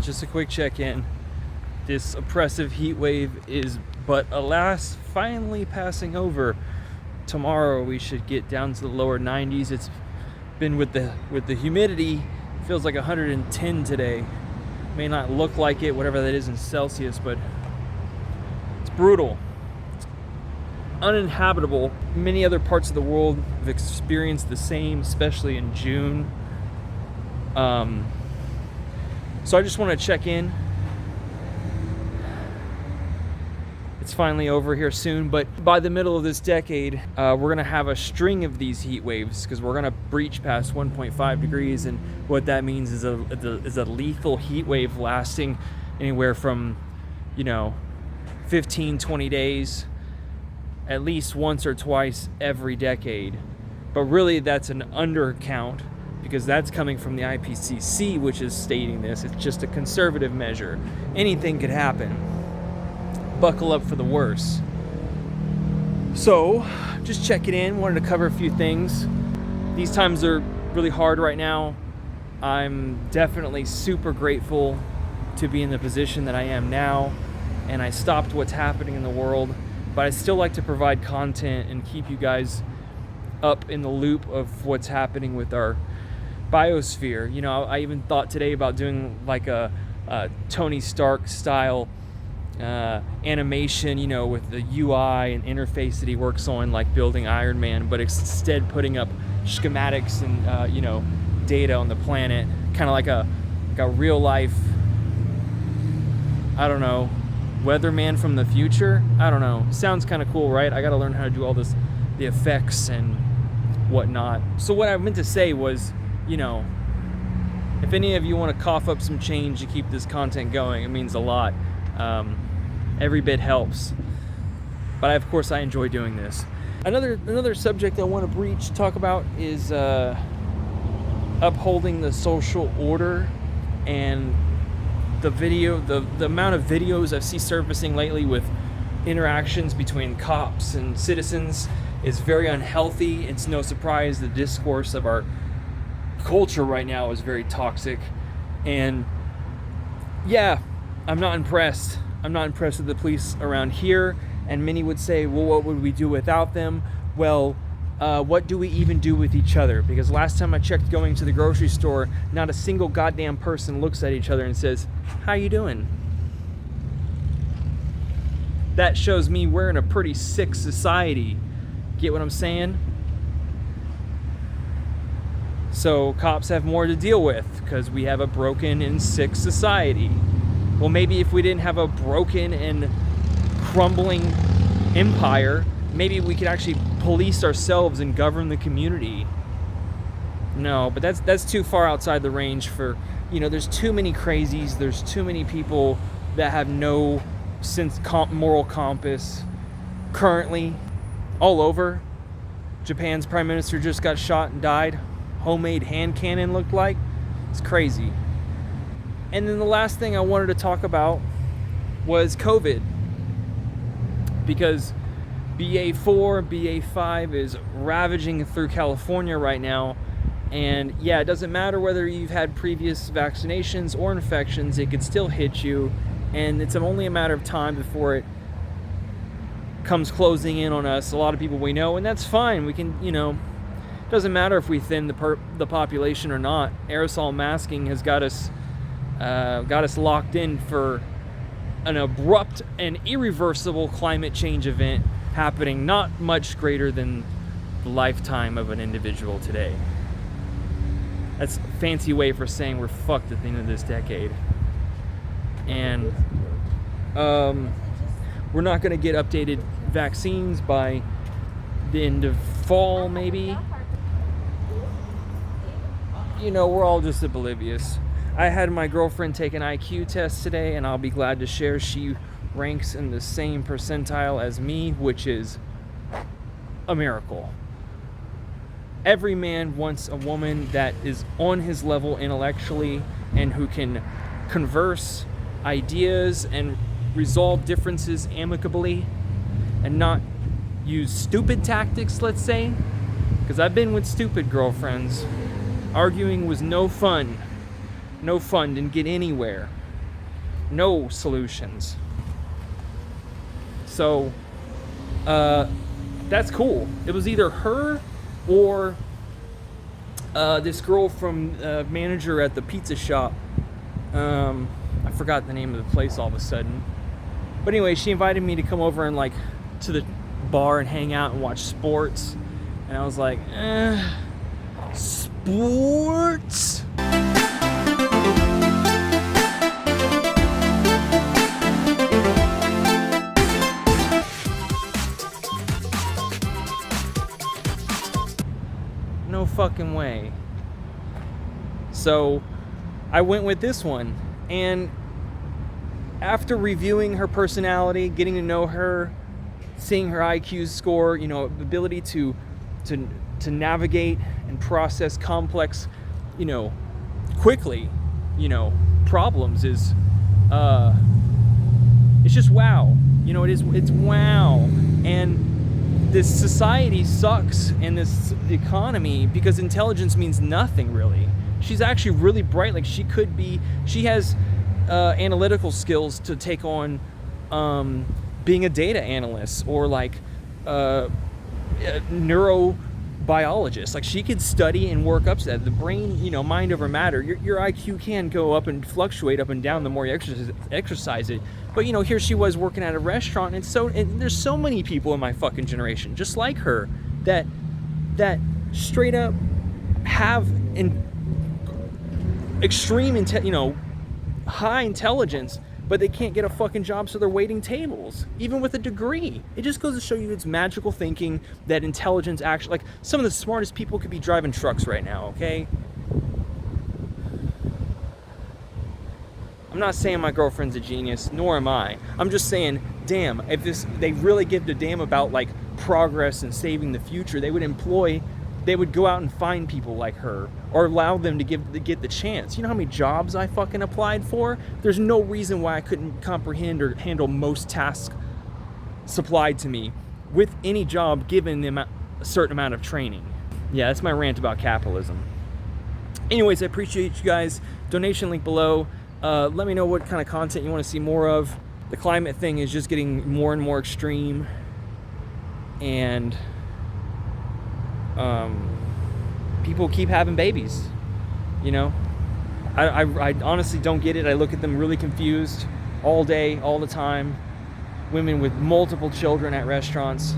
just a quick check-in. This oppressive heat wave is, but alas, finally passing over. Tomorrow we should get down to the lower 90s. It's been with the humidity, it feels like 110 today. May not look like it, whatever that is in Celsius, but it's brutal. It's uninhabitable. Many other parts of the world have experienced the same, especially in June. So I just want to check in. It's finally over here soon, but by the middle of this decade, we're gonna have a string of these heat waves because we're gonna breach past 1.5 degrees, and what that means is a lethal heat wave lasting anywhere from 15-20 days, at least once or twice every decade. But really that's an undercount because that's coming from the IPCC, which is stating this. It's just a conservative measure. Anything could happen. Buckle up for the worst. So, just checking in. Wanted to cover a few things. These times are really hard right now. I'm definitely super grateful to be in the position that I am now, and I stopped what's happening in the world, but I still like to provide content and keep you guys up in the loop of what's happening with our biosphere. I even thought today about doing like a Tony Stark style animation, with the UI and interface that he works on, like building Iron Man, but instead putting up schematics and data on the planet, kind of like a real life, I don't know, weatherman from the future. I don't know. Sounds kind of cool, right? I got to learn how to do all this, the effects and whatnot. So what I meant to say was, if any of you want to cough up some change to keep this content going, it means a lot. Every bit helps. But of course I enjoy doing this. Another subject I want to talk about is upholding the social order, and the amount of videos I see surfacing lately with interactions between cops and citizens is very unhealthy. It's no surprise the discourse of our culture right now is very toxic, and yeah, I'm not impressed with the police around here. And many would say, well, what would we do without them? Well, what do we even do with each other? Because last time I checked going to the grocery store, not a single goddamn person looks at each other and says, how you doing? That shows me we're in a pretty sick society. Get what I'm saying? So cops have more to deal with because we have a broken and sick society. Well, maybe if we didn't have a broken and crumbling empire, maybe we could actually police ourselves and govern the community. No, but that's too far outside the range for, there's too many crazies, there's too many people that have no moral compass currently all over. Japan's prime minister just got shot and died. Homemade hand cannon looked like. It's crazy. And then the last thing I wanted to talk about was COVID, because BA4, BA5 is ravaging through California right now. And yeah, it doesn't matter whether you've had previous vaccinations or infections, it could still hit you. And it's only a matter of time before it comes closing in on us, a lot of people we know, and that's fine. We can, doesn't matter if we thin the population or not. Aerosol masking has got us locked in for an abrupt and irreversible climate change event happening not much greater than the lifetime of an individual today. That's a fancy way for saying we're fucked at the end of this decade. And we're not going to get updated vaccines by the end of fall, maybe. We're all just oblivious. I had my girlfriend take an IQ test today, and I'll be glad to share she ranks in the same percentile as me, which is a miracle. Every man wants a woman that is on his level intellectually and who can converse ideas and resolve differences amicably and not use stupid tactics, let's say. Because I've been with stupid girlfriends. Arguing was no fun. No fun, didn't get anywhere. no solutions. So that's cool. It was either her or this girl from manager at the pizza shop. I forgot the name of the place all of a sudden. But anyway, she invited me to come over and like to the bar and hang out and watch sports. And I was like, sports? No fucking way. So I went with this one, and after reviewing her personality, getting to know her, seeing her IQ score, you know, ability to navigate and process complex, you know, quickly, you know, problems is it's just wow. You know, it's wow. And this society sucks, and this economy, because intelligence means nothing really. She's actually really bright. Like she has analytical skills to take on being a data analyst or like neurobiologist. Like she could study and work up to that. The brain, you know, mind over matter. Your IQ can go up and fluctuate up and down the more you exercise it. But you know, here she was working at a restaurant, and there's so many people in my fucking generation just like her that straight up have extreme high intelligence, but they can't get a fucking job, so they're waiting tables, even with a degree. It just goes to show you it's magical thinking that intelligence actually, like some of the smartest people could be driving trucks right now, okay? I'm not saying my girlfriend's a genius, nor am I. I'm just saying, damn, if they really give a damn about like progress and saving the future, they would go out and find people like her, or allow them to get the chance. You know how many jobs I fucking applied for? There's no reason why I couldn't comprehend or handle most tasks supplied to me with any job given them a certain amount of training. Yeah, that's my rant about capitalism. Anyways, I appreciate you guys. Donation link below. Let me know what kind of content you want to see more of. The climate thing is just getting more and more extreme, and people keep having babies, you know. I honestly don't get it. I look at them really confused all day, all the time. Women with multiple children at restaurants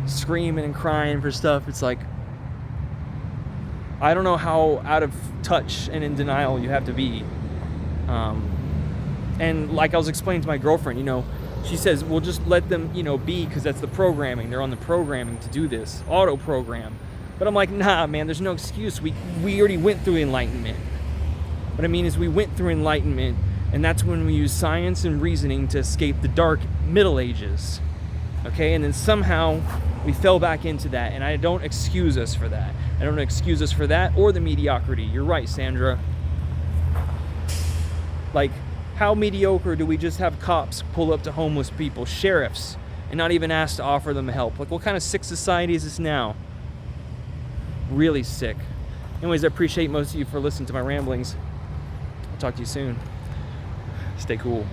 screaming and crying for stuff. It's like, I don't know how out of touch and in denial you have to be. And like I was explaining to my girlfriend, you know, she says, well, just let them, you know, be, because that's the programming. They're on the programming to do this, auto program. But I'm like, nah, man, there's no excuse. We already went through enlightenment. What I mean is we went through enlightenment, and that's when we use science and reasoning to escape the dark Middle Ages. Okay, and then somehow we fell back into that, and I don't excuse us for that. I don't excuse us for that or the mediocrity. You're right, Sandra. Like, how mediocre do we just have cops pull up to homeless people, sheriffs, and not even ask to offer them help? Like, what kind of sick society is this now? Really sick. Anyways, I appreciate most of you for listening to my ramblings. I'll talk to you soon. Stay cool.